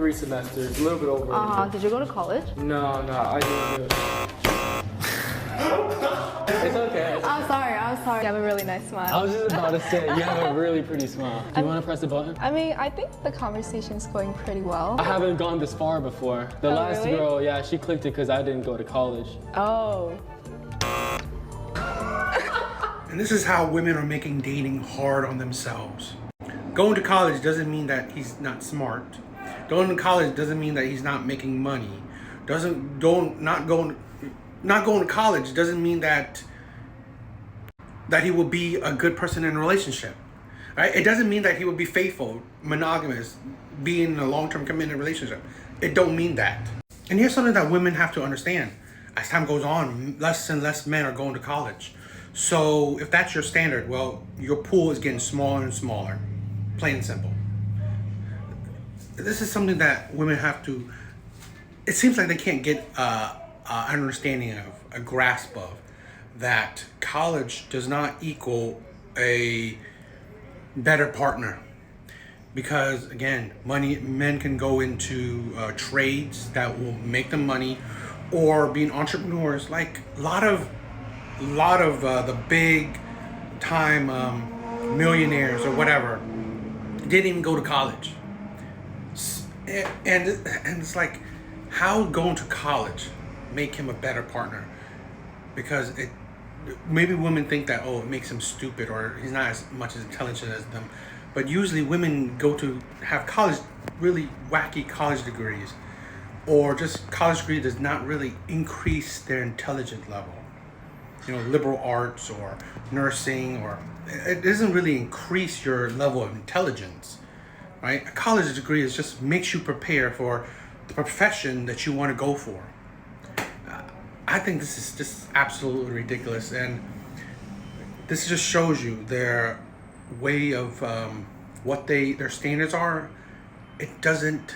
3 semesters, a little bit over. Did you go to college? No, I didn't do it. It's okay. I'm sorry. You have a really nice I smile. was just about to say, you have a really pretty smile. Do you want to press the button? I mean, I think the conversation's going pretty well. I haven't gone this far before. The last really? girl, yeah, she clicked it because I didn't go to college. Oh. And this is how women are making dating hard on themselves. Going to college doesn't mean that he's not smart. Going to college doesn't mean that he's not making money. Not going to college doesn't mean that he will be a good person in a relationship. Right? It doesn't mean that he will be faithful, monogamous, be in a long-term committed relationship. It don't mean that. And here's something that women have to understand. As time goes on, less and less men are going to college. So if that's your standard, well, your pool is getting smaller and smaller. Plain and simple. This is something that women have to, it seems like they can't get an understanding of, a grasp of, that college does not equal a better partner. Because again, men can go into trades that will make them money, or being entrepreneurs. Like a lot of the big time millionaires or whatever didn't even go to college. And it's like, how going to college make him a better partner? Because maybe women think that, oh, it makes him stupid or he's not as much as intelligent as them. But usually women go to have really wacky college degrees, or just college degree does not really increase their intelligence level. Liberal arts or nursing, or it doesn't really increase your level of intelligence, right? A college degree just makes you prepare for the profession that you want to go for. I think this is just absolutely ridiculous, and this just shows you their way of what their standards are. It doesn't,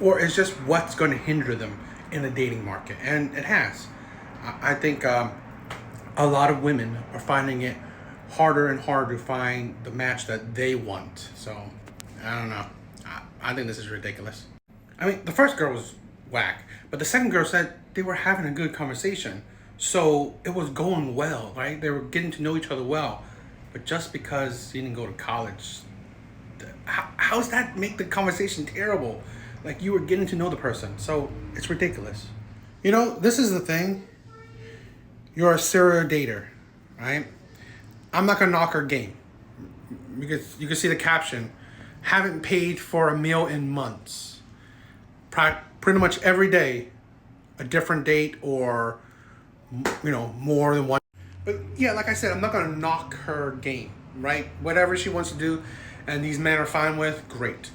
or it's just what's going to hinder them in the dating market, and it has. I think a lot of women are finding it harder and harder to find the match that they want. So, I don't know. I think this is ridiculous. I mean, the first girl was whack, but the second girl said they were having a good conversation. So, it was going well, right? They were getting to know each other well. But just because you didn't go to college, how does that make the conversation terrible? Like, you were getting to know the person. So, it's ridiculous. This is the thing. You're a serial dater, right? I'm not gonna knock her game, because you can see the caption: haven't paid for a meal in months. Pretty much every day, a different date, or more than one. But yeah, like I said, I'm not gonna knock her game, right? Whatever she wants to do, and these men are fine with, great.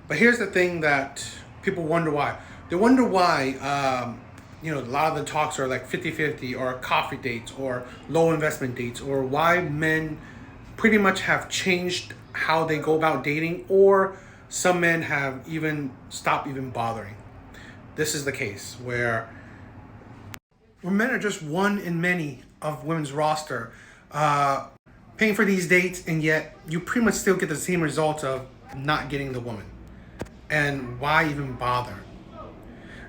But here's the thing that people wonder why. They wonder why. A lot of the talks are like 50-50, or coffee dates, or low investment dates, or why men pretty much have changed how they go about dating, or some men have even stopped even bothering. This is the case where men are just one in many of women's roster, paying for these dates, and yet you pretty much still get the same results of not getting the woman. And why even bother?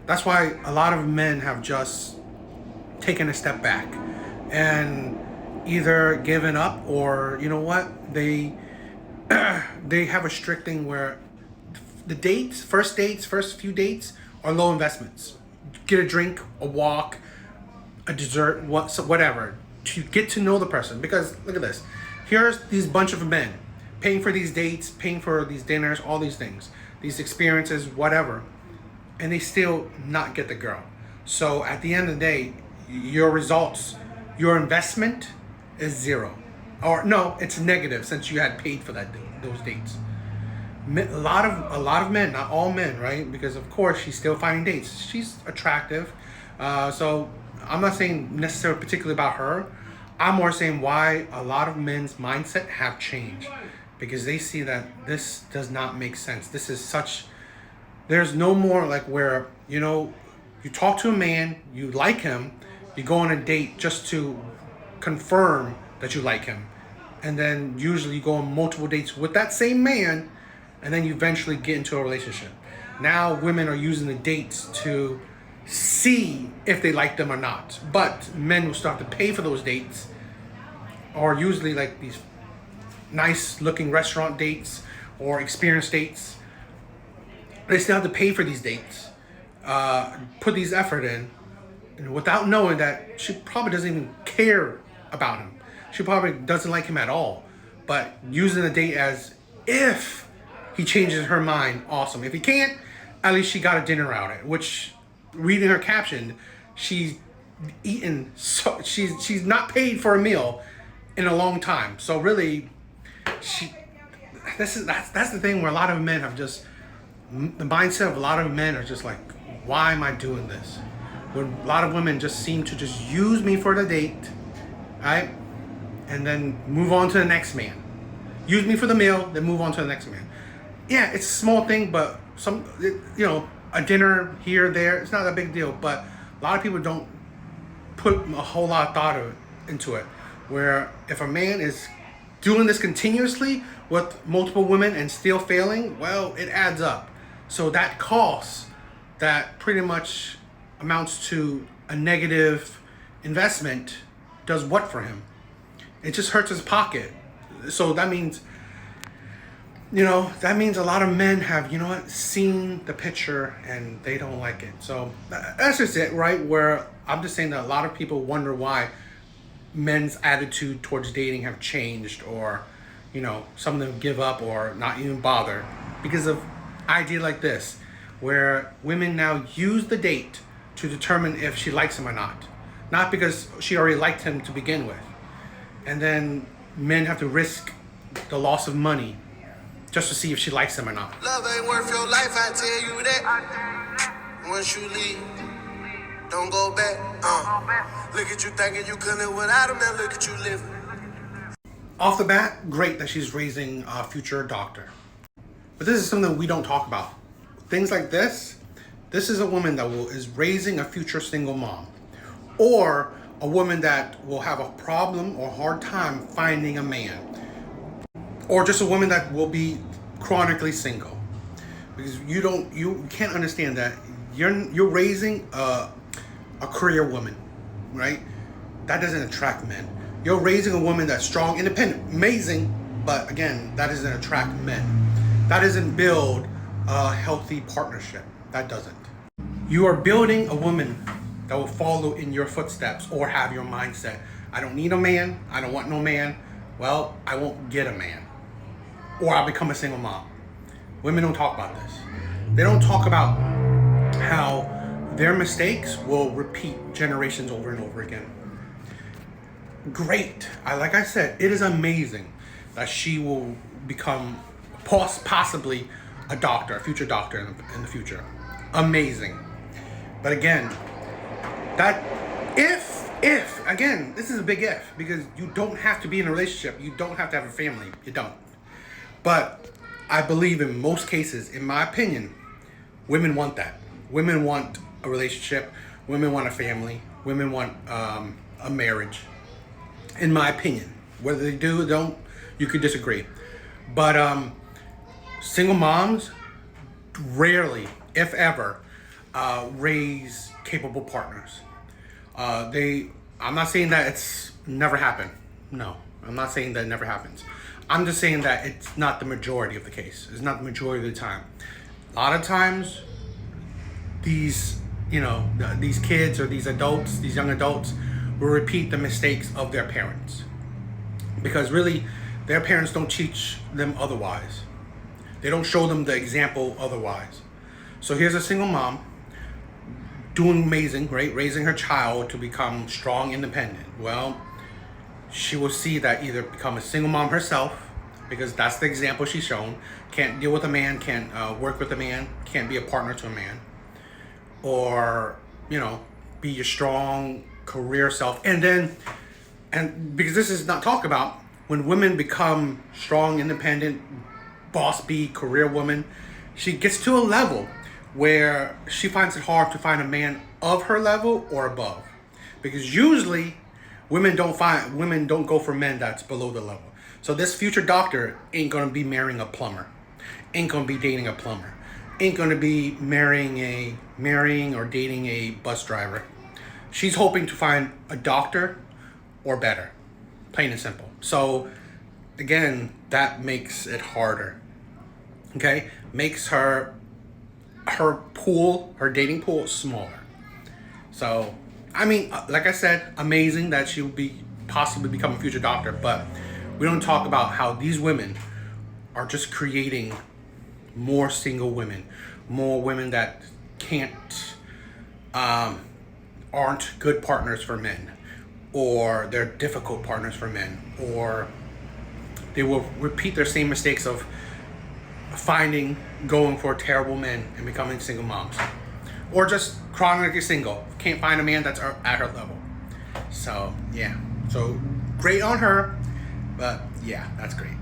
That's why a lot of men have just taken a step back and either given up, or they have a strict thing where the first few dates are low investments. Get a drink, a walk, a dessert, whatever, to get to know the person. Because look at this. Here's these bunch of men paying for these dates, paying for these dinners, all these things, these experiences, whatever. And they still not get the girl. So at the end of the day, your results, your investment is zero. Or no, it's negative, since you had paid for those dates. A lot of men, not all men, right? Because of course she's still finding dates. She's attractive. So I'm not saying necessarily particularly about her. I'm more saying why a lot of men's mindset have changed. Because they see that this does not make sense. This is such... There's no more like where, you talk to a man, you like him, you go on a date just to confirm that you like him. And then usually you go on multiple dates with that same man, and then you eventually get into a relationship. Now women are using the dates to see if they like them or not. But men will start to pay for those dates, or usually like these nice looking restaurant dates or experience dates. They still have to pay for these dates, put these effort in, and without knowing that she probably doesn't even care about him. She probably doesn't like him at all, but using the date as if he changes her mind, awesome. If he can't, at least she got a dinner out of it, which, reading her caption, she's eaten, so she's not paid for a meal in a long time. So really, that's the thing where a lot of men have just, the mindset of a lot of men are just like, why am I doing this? When a lot of women just seem to just use me for the date, right? And then move on to the next man. Use me for the meal, then move on to the next man. Yeah, it's a small thing, but a dinner here, there, it's not a big deal. But a lot of people don't put a whole lot of thought into it. Where if a man is doing this continuously with multiple women and still failing, well, it adds up. So that cost that pretty much amounts to a negative investment does what for him? It just hurts his pocket. So that means, that means a lot of men have, seen the picture and they don't like it. So that's just it, right? Where I'm just saying that a lot of people wonder why men's attitude towards dating have changed, or, some of them give up or not even bother because of idea like this, where women now use the date to determine if she likes him or not because she already liked him to begin with. And then men have to risk the loss of money just to see if she likes him or not. Love ain't worth your life, I tell you that. Once you leave, don't go back. Look at you thinking you couldn't live without him, now look at you living. Off the bat, great that she's raising a future doctor. But this is something we don't talk about. Things like this is a woman that is raising a future single mom. Or a woman that will have a problem or hard time finding a man. Or just a woman that will be chronically single. Because you can't understand that you're raising a career woman, right? That doesn't attract men. You're raising a woman that's strong, independent, amazing, but again, that doesn't attract men. That doesn't build a healthy partnership. That doesn't. You are building a woman that will follow in your footsteps or have your mindset. I don't need a man. I don't want no man. Well, I won't get a man. Or I'll become a single mom. Women don't talk about this. They don't talk about how their mistakes will repeat generations over and over again. Great. Like I said, it is amazing that she will become possibly a doctor, a future doctor in the future. Amazing. But again, that if again, this is a big if, because you don't have to be in a relationship. You don't have to have a family. You don't. But I believe in most cases, in my opinion, women want that. Women want a relationship. Women want a family. Women want a marriage. In my opinion, whether they do or don't, you could disagree. But single moms rarely, if ever, raise capable partners. I'm not saying that it's never happened. No, I'm not saying that it never happens. I'm just saying that it's not the majority of the case. It's not the majority of the time. A lot of times, these kids or these adults, these young adults, will repeat the mistakes of their parents. Because really, their parents don't teach them otherwise. They don't show them the example otherwise. So here's a single mom doing amazing, right? Raising her child to become strong, independent. Well, she will see that either become a single mom herself, because that's the example she's shown. Can't deal with a man, can't work with a man, can't be a partner to a man. Or, be your strong career self. And because this is not talked about, when women become strong, independent, boss bee, career woman, she gets to a level where she finds it hard to find a man of her level or above. Because usually women don't go for men that's below the level. So this future doctor ain't gonna be marrying a plumber, ain't gonna be dating a plumber, ain't gonna be marrying or dating a bus driver. She's hoping to find a doctor or better, plain and simple. So again, that makes it harder. Okay, makes her dating pool smaller. So I mean, like I said, amazing that she will be possibly become a future doctor, but we don't talk about how these women are just creating more single women, more women that can't, aren't good partners for men, or they're difficult partners for men, or they will repeat their same mistakes of going for terrible men and becoming single moms, or just chronically single, can't find a man that's at her level. So yeah, so great on her, but yeah, that's great.